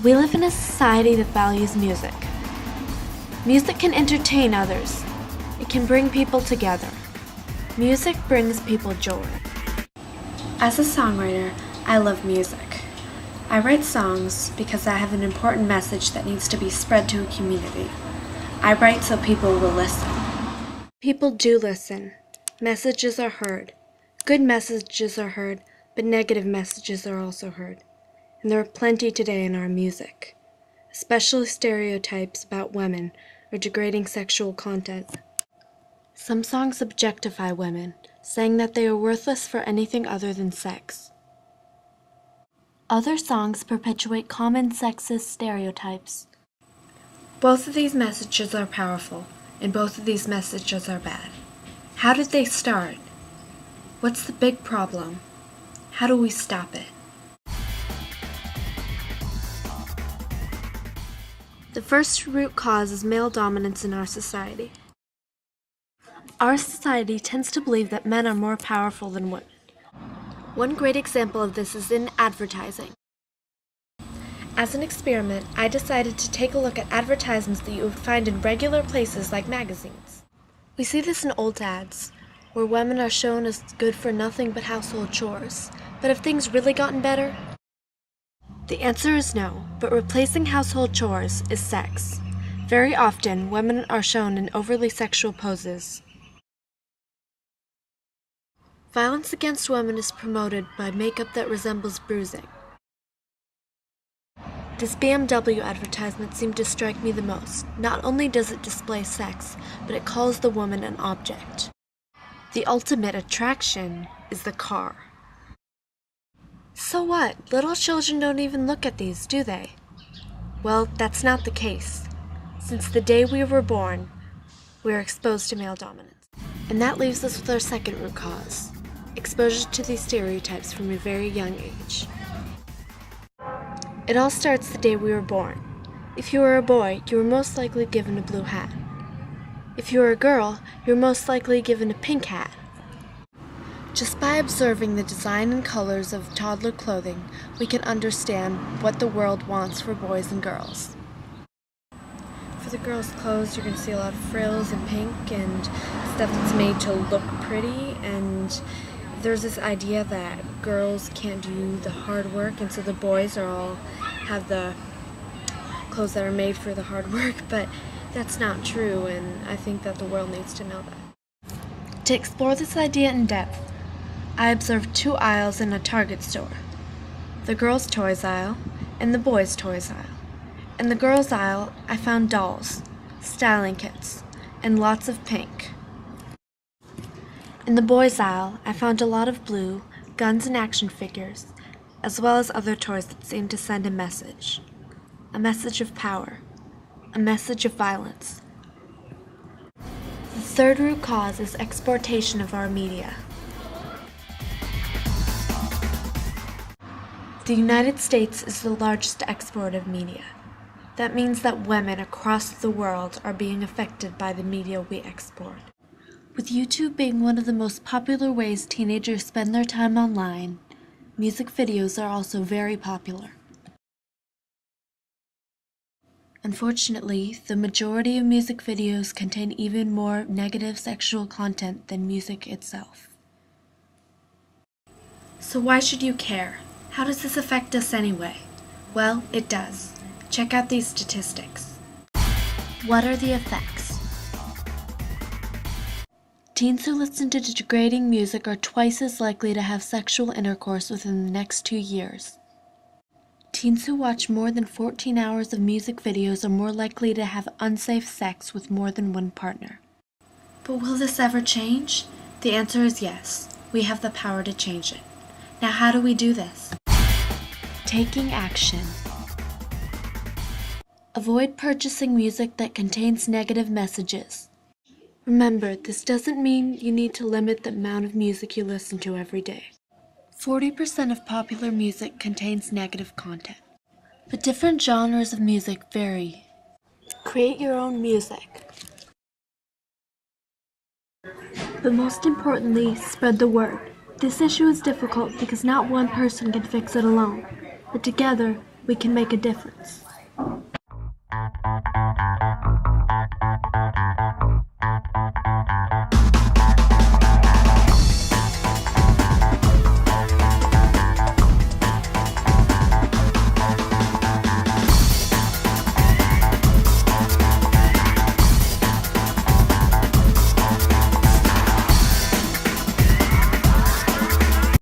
We live in a society that values music. Music can entertain others. It can bring people together. Music brings people joy. As a songwriter, I love music. I write songs because I have an important message that needs to be spread to a community. I write so people will listen. People do listen. Messages are heard. Good messages are heard, but negative messages are also heard. And there are plenty today in our music, especially stereotypes about women or degrading sexual content. Some songs objectify women, saying that they are worthless for anything other than sex. Other songs perpetuate common sexist stereotypes. Both of these messages are powerful, and both of these messages are bad. How did they start? What's the big problem? How do we stop it? The first root cause is male dominance in our society. Our society tends to believe that men are more powerful than women. One great example of this is in advertising. As an experiment, I decided to take a look at advertisements that you would find in regular places like magazines. We see this in old ads, where women are shown as good for nothing but household chores. But have things really gotten better? The answer is no, but replacing household chores is sex. Very often, women are shown in overly sexual poses. Violence against women is promoted by makeup that resembles bruising. This BMW advertisement seemed to strike me the most. Not only does it display sex, but it calls the woman an object. The ultimate attraction is the car. So what? Little children don't even look at these, do they? Well, that's not the case. Since the day we were born, we are exposed to male dominance. And that leaves us with our second root cause: exposure to these stereotypes from a very young age. It all starts the day we were born. If you were a boy, you were most likely given a blue hat. If you were a girl, you were most likely given a pink hat. Just by observing the design and colors of toddler clothing, we can understand what the world wants for boys and girls. For the girls' clothes, you're going to see a lot of frills and pink and stuff that's made to look pretty, and there's this idea that girls can't do the hard work, and so the boys have the clothes that are made for the hard work, but that's not true, and I think that the world needs to know that. To explore this idea in depth, I observed two aisles in a Target store: the girls' toys aisle and the boys' toys aisle. In the girls' aisle, I found dolls, styling kits, and lots of pink. In the boys' aisle, I found a lot of blue, guns and action figures, as well as other toys that seemed to send a message of power, a message of violence. The third root cause is exportation of our media. The United States is the largest exporter of media. That means that women across the world are being affected by the media we export. With YouTube being one of the most popular ways teenagers spend their time online, music videos are also very popular. Unfortunately, the majority of music videos contain even more negative sexual content than music itself. So why should you care? How does this affect us anyway? Well, it does. Check out these statistics. What are the effects? Teens who listen to degrading music are twice as likely to have sexual intercourse within the next 2 years. Teens who watch more than 14 hours of music videos are more likely to have unsafe sex with more than one partner. But will this ever change? The answer is yes. We have the power to change it. Now, how do we do this? Taking action. Avoid purchasing music that contains negative messages. Remember, this doesn't mean you need to limit the amount of music you listen to every day. 40% of popular music contains negative content, but different genres of music vary. Create your own music. But most importantly, spread the word. This issue is difficult because not one person can fix it alone, but together we can make a difference.